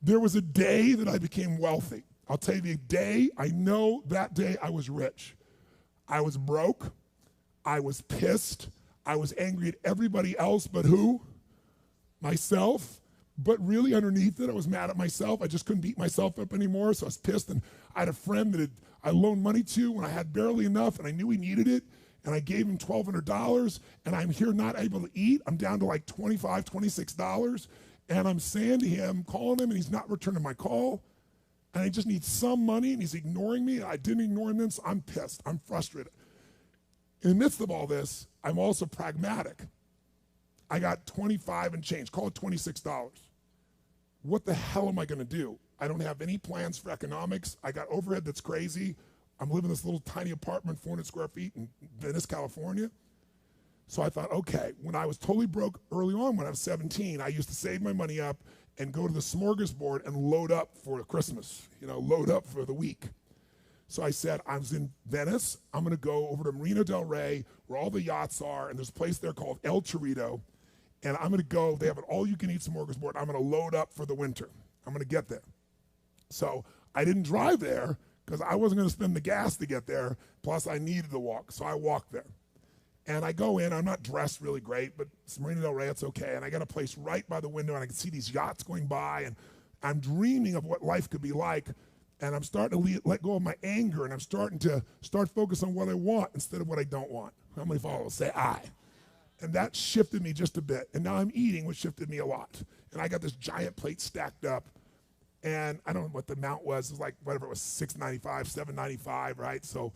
There was a day that I became wealthy. I'll tell you the day, I know that day I was rich. I was broke, I was pissed, I was angry at everybody else but who? Myself. But really underneath it, I was mad at myself. I just couldn't beat myself up anymore, so I was pissed. And I had a friend that I loaned money to when I had barely enough, and I knew he needed it, and I gave him $1,200, and I'm here not able to eat. I'm down to like $25, $26, and I'm saying to him, calling him, and he's not returning my call, and I just need some money, and he's ignoring me. I didn't ignore him then, so I'm pissed. I'm frustrated. In the midst of all this, I'm also pragmatic. I got 25 and change, call it $26. What the hell am I gonna do? I don't have any plans for economics. I got overhead that's crazy. I'm living in this little tiny apartment, 400 square feet in Venice, California. So I thought, okay, when I was totally broke early on, when I was 17, I used to save my money up and go to the smorgasbord and load up for Christmas, load up for the week. So I said, I was in Venice. I'm gonna go over to Marina del Rey, where all the yachts are, and there's a place there called El Chorrito. And I'm gonna go, they have an all-you-can-eat smorgasbord. I'm gonna load up for the winter. I'm gonna get there. So I didn't drive there because I wasn't gonna spend the gas to get there, plus I needed to walk, so I walked there. And I go in, I'm not dressed really great, but it's Marina del Rey, it's okay. And I got a place right by the window, and I can see these yachts going by, and I'm dreaming of what life could be like, and I'm starting to let go of my anger, and I'm starting to focus on what I want instead of what I don't want. How many followers say I? And that shifted me just a bit. And now I'm eating, which shifted me a lot. And I got this giant plate stacked up. And I don't know what the amount was. It was like, whatever it was, $6.95, $7.95, right? So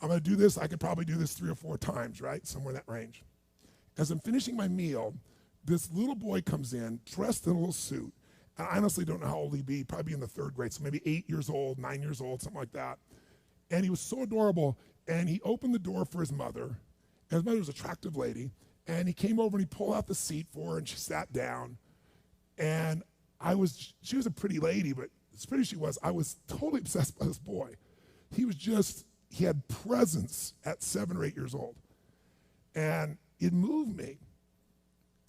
I'm gonna do this. I could probably do this 3 or 4 times, right? Somewhere in that range. As I'm finishing my meal, this little boy comes in, dressed in a little suit. And I honestly don't know how old he'd be, probably in the 3rd grade, so maybe 8 years old, 9 years old, something like that. And he was so adorable. And he opened the door for his mother. And his mother was an attractive lady. And he came over and he pulled out the seat for her and she sat down. And she was a pretty lady, but as pretty as she was, I was totally obsessed by this boy. He had presence at 7 or 8 years old. And it moved me.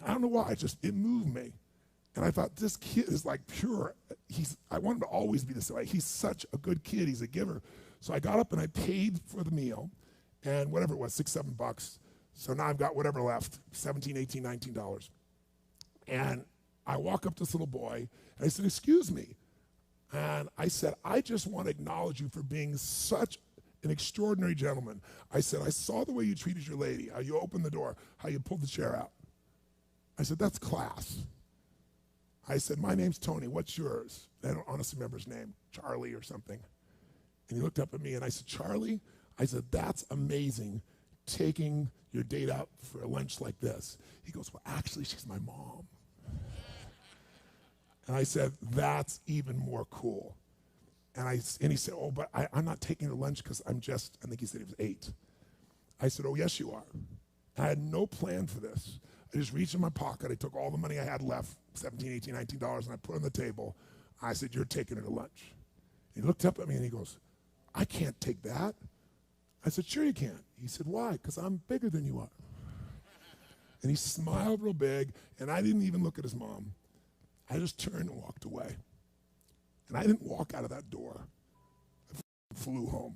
I don't know why, it moved me. And I thought, this kid is like pure. I want him to always be this way. He's such a good kid, he's a giver. So I got up and I paid for the meal, and whatever it was, $6, $7. So now I've got whatever left, $17, $18, $19. And I walk up to this little boy, and I said, excuse me. And I said, I just want to acknowledge you for being such an extraordinary gentleman. I said, I saw the way you treated your lady, how you opened the door, how you pulled the chair out. I said, that's class. I said, my name's Tony, what's yours? I don't honestly remember his name, Charlie or something. And he looked up at me and I said, Charlie? I said, that's amazing, taking your date out for a lunch like this. He goes, well, actually, she's my mom. And I said, that's even more cool. And he said, oh, but I'm not taking her lunch because I think he said he was 8. I said, oh, yes, you are. I had no plan for this. I just reached in my pocket. I took all the money I had left, $17, $18, $19, and I put it on the table. I said, you're taking her to lunch. He looked up at me and he goes, I can't take that. I said, sure you can. He said, why? Because I'm bigger than you are. And he smiled real big, and I didn't even look at his mom. I just turned and walked away. And I didn't walk out of that door. I flew home.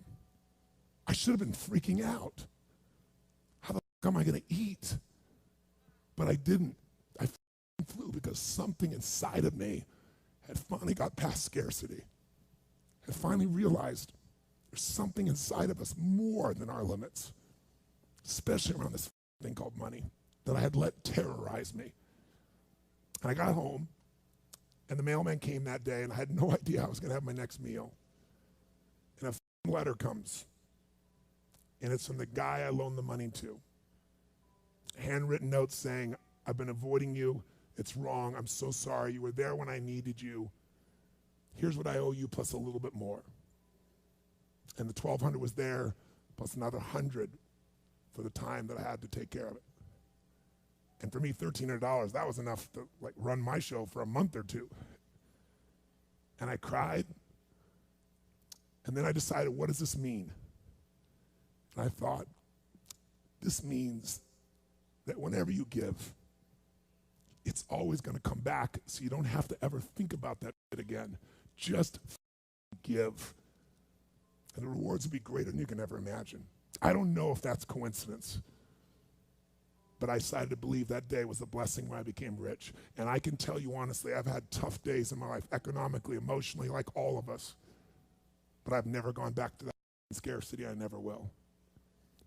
I should have been freaking out. How the fuck am I gonna eat? But I didn't. I flew because something inside of me had finally got past scarcity. Had finally realized there's something inside of us more than our limits, especially around this thing called money that I had let terrorize me. And I got home, and the mailman came that day, and I had no idea how I was going to have my next meal. And a letter comes, and it's from the guy I loaned the money to. Handwritten notes saying, I've been avoiding you. It's wrong. I'm so sorry. You were there when I needed you. Here's what I owe you plus a little bit more. And the $1,200 was there plus another $100 for the time that I had to take care of it. And for me, $1,300, that was enough to run my show for a month or 2. And I cried. And then I decided, what does this mean? And I thought, this means that whenever you give, it's always going to come back, so you don't have to ever think about that again. Just give. And the rewards will be greater than you can ever imagine. I don't know if that's coincidence, but I decided to believe that day was a blessing when I became rich. And I can tell you honestly, I've had tough days in my life, economically, emotionally, like all of us. But I've never gone back to that scarcity. I never will.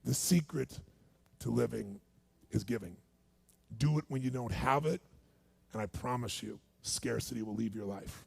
The secret to living is giving. Do it when you don't have it, and I promise you, scarcity will leave your life.